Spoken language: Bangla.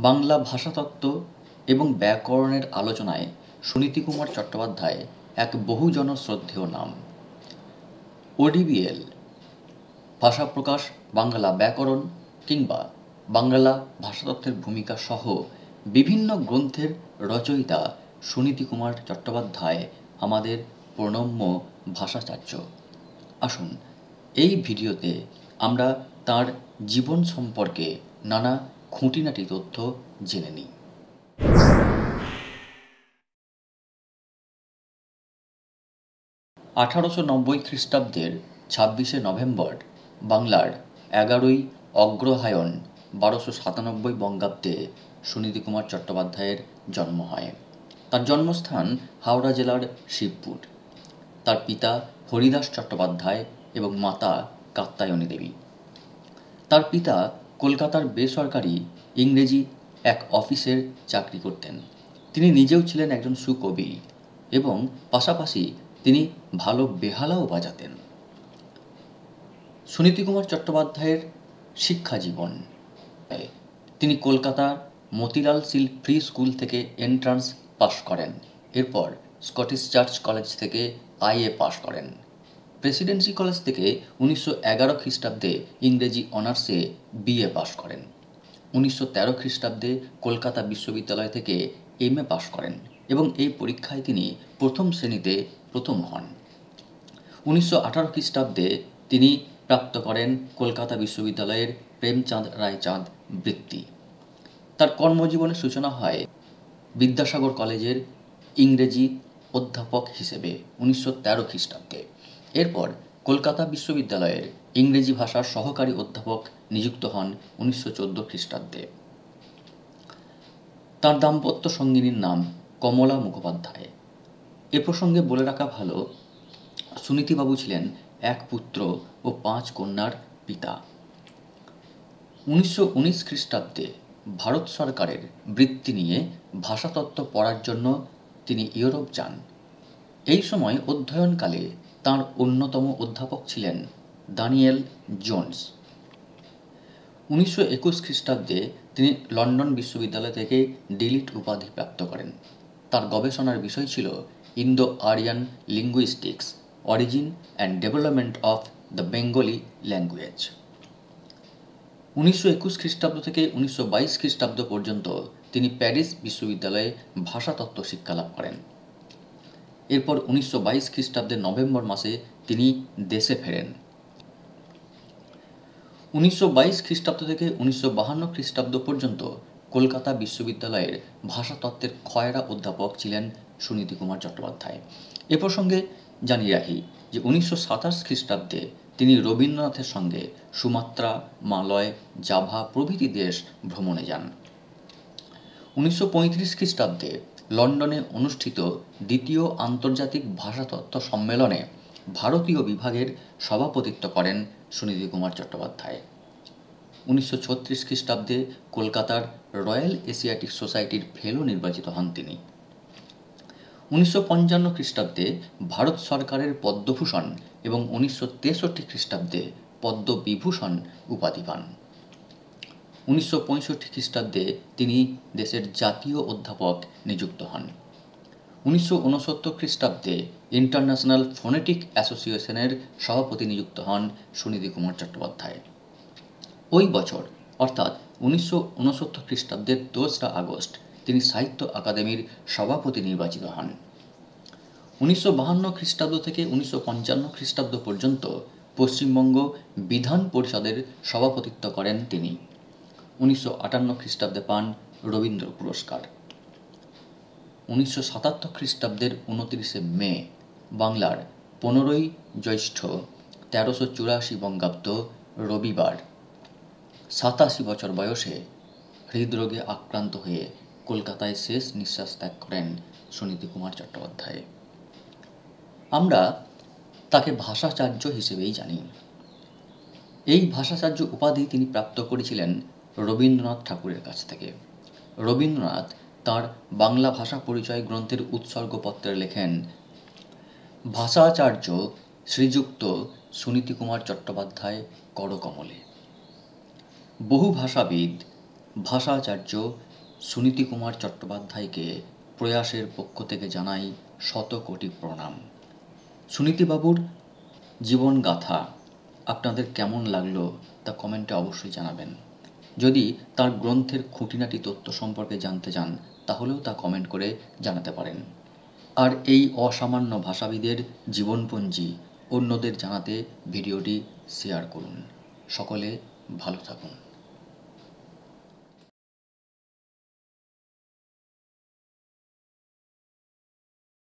বাংলা ভাষাতত্ত্ব এবং ব্যাকরণের আলোচনায় সুনীতিকুমার চট্টোপাধ্যায় এক বহুজন শ্রদ্ধেয় নাম। ODBL, ভাষা প্রকাশ, বাংলা ব্যাকরণ কিংবা বাংলা ভাষাতত্ত্বের ভূমিকা সহ বিভিন্ন গ্রন্থের রচয়িতা সুনীতিকুমার চট্টোপাধ্যায় আমাদের প্রণম্য ভাষাচার্য। আসুন এই ভিডিওতে আমরা তার জীবন সম্পর্কে নানা খুঁটিনাটি তথ্য জেনে নিই। খ্রিস্টাব্দের 26শে নভেম্বর বাংলার 11ই অগ্রহায়ণ 1297 বঙ্গাব্দে সুনীতিকুমার চট্টোপাধ্যায়ের জন্ম হয়। তার জন্মস্থান হাওড়া জেলার শিবপুর। তার পিতা হরিদাস চট্টোপাধ্যায় এবং মাতা কাত্যায়নী দেবী। তার পিতা কলকাতার বেসরকারি ইংরেজি এক অফিসের চাকরি করতেন। তিনি নিজেও ছিলেন একজন সুকবি এবং পাশাপাশি তিনি ভালো বেহালাও বাজাতেন। সুনীতিকুমার চট্টোপাধ্যায়ের শিক্ষা জীবন, তিনি কলকাতার মতিলাল সিল ফ্রি স্কুল থেকে এন্ট্রান্স পাশ করেন। এরপর স্কটিশ চার্চ কলেজ থেকে IA পাশ করেন। প্রেসিডেন্সি কলেজ থেকে 1911 খ্রিস্টাব্দে ইংরেজি অনার্সে BA পাশ করেন। 1913 খ্রিস্টাব্দে কলকাতা বিশ্ববিদ্যালয় থেকে MA পাশ করেন এবং এই পরীক্ষায় তিনি প্রথম শ্রেণীতে প্রথম হন। 1918 খ্রিস্টাব্দে তিনি প্রাপ্ত করেন কলকাতা বিশ্ববিদ্যালয়ের প্রেমচাঁদ রায়চাঁদ বৃত্তি। তার কর্মজীবনের সূচনা হয় বিদ্যাসাগর কলেজের ইংরেজি অধ্যাপক হিসেবে 1913 খ্রিস্টাব্দে। এরপর কলকাতা বিশ্ববিদ্যালয়ের ইংরেজি ভাষার সহকারী অধ্যাপক নিযুক্ত হন 1914 খ্রিস্টাব্দে। তার দাম্পত্য সঙ্গিনীর নাম কমলা মুখোপাধ্যায়। এ প্রসঙ্গে বলে রাখা ভালো, সুনীতিবাবু ছিলেন এক পুত্র ও 5 কন্যার পিতা। 1919 খ্রিস্টাব্দে ভারত সরকারের বৃত্তি নিয়ে ভাষাতত্ত্ব পড়ার জন্য তিনি ইউরোপ যান। এই সময় অধ্যয়নকালে তাঁর অন্যতম অধ্যাপক ছিলেন দানিয়েল জোন্স। 1921 খ্রিস্টাব্দে তিনি লন্ডন বিশ্ববিদ্যালয় থেকে ডিলিট উপাধি প্রাপ্ত করেন। তার গবেষণার বিষয় ছিল Indo Aryan linguistics, origin and development of the Bengali language. 1921 খ্রিস্টাব্দ থেকে 1922 খ্রিস্টাব্দ পর্যন্ত তিনি প্যারিস বিশ্ববিদ্যালয়ে ভাষাতত্ত্ব শিক্ষালাভ করেন। এরপর 1922 খ্রিস্টাব্দের নভেম্বর মাসে তিনি দেশে ফেরেন। 1922 খ্রিস্টাব্দ থেকে 1952 খ্রিস্টাব্দ পর্যন্ত কলকাতা বিশ্ববিদ্যালয়ের ভাষাতত্ত্বের খয়রা অধ্যাপক ছিলেন সুনীতিকুমার চট্টোপাধ্যায়। এ প্রসঙ্গে জানিয়ে রাখি যে 1927 খ্রিস্টাব্দে তিনি রবীন্দ্রনাথের সঙ্গে সুমাত্রা, মালয়, জাভা প্রভৃতি দেশ ভ্রমণে যান। 1935 খ্রিস্টাব্দে লন্ডনে অনুষ্ঠিত দ্বিতীয় আন্তর্জাতিক ভাষাতত্ত্ব সম্মেলনে ভারতীয় বিভাগের সভাপতিত্ব করেন সুনীতিকুমার চট্টোপাধ্যায়। 1936 খ্রিস্টাব্দে কলকাতার রয়্যাল এশিয়াটিক সোসাইটির ফেলো নির্বাচিত হন তিনি। 1955 খ্রিস্টাব্দে ভারত সরকারের পদ্মভূষণ এবং 1963 খ্রিস্টাব্দে পদ্মবিভূষণ উপাধি পান। 1965 খ্রিস্টাব্দে তিনি দেশের জাতীয় অধ্যাপক নিযুক্ত হন। 1969 খ্রিস্টাব্দে ইন্টারন্যাশনাল ফোনেটিক অ্যাসোসিয়েশনের সভাপতি নিযুক্ত হন সুনীতিকুমার চট্টোপাধ্যায়। ওই বছর অর্থাৎ 1969 খ্রিস্টাব্দের 2রা আগস্ট তিনি সাহিত্য আকাদেমির সভাপতি নির্বাচিত হন। 1952 খ্রিস্টাব্দ থেকে 1955 খ্রিস্টাব্দ পর্যন্ত পশ্চিমবঙ্গ বিধান পরিষদের সভাপতিত্ব করেন তিনি। 1958 খ্রিস্টাব্দে পান রবীন্দ্র পুরস্কার। 1977 খ্রিস্টাব্দের 29শে মে বাংলার 15ই জ্যৈষ্ঠ 1384 বঙ্গাব্দ রবিবার 87 বছর বয়সে হৃদরোগে আক্রান্ত হয়ে কলকাতায় শেষ নিঃশ্বাস ত্যাগ করেন সুনীতিকুমার চট্টোপাধ্যায়। আমরা তাকে ভাষাচার্য হিসেবেই জানি। এই ভাষাচার্য উপাধি তিনি প্রাপ্ত করেছিলেন রবীন্দ্রনাথ ঠাকুরের কাছ থেকে। রবীন্দ্রনাথ তাঁর বাংলা ভাষা পরিচয় গ্রন্থের উৎসর্গপত্রে লেখেন, ভাষাচার্য শ্রীযুক্ত সুনীতিকুমার চট্টোপাধ্যায় করকমলে। বহু ভাষাবিদ ভাষাচার্য সুনীতি কুমার চট্টোপাধ্যায়কে প্রয়াসের পক্ষ থেকে জানাই শত কোটি প্রণাম। সুনীতিবাবুর জীবনগাথা আপনাদের কেমন লাগলো তা কমেন্টে অবশ্যই জানাবেন। যদি তার গ্রন্থের খুঁটিনাটি তথ্য সম্পর্কে জানতে চান তাহলেও তা কমেন্ট করে জানাতে পারেন। আর এই অসামান্য ভাষাবিদের জীবনপঞ্জি অন্যদের জানাতে ভিডিওটি শেয়ার করুন। সকলে ভালো থাকুন।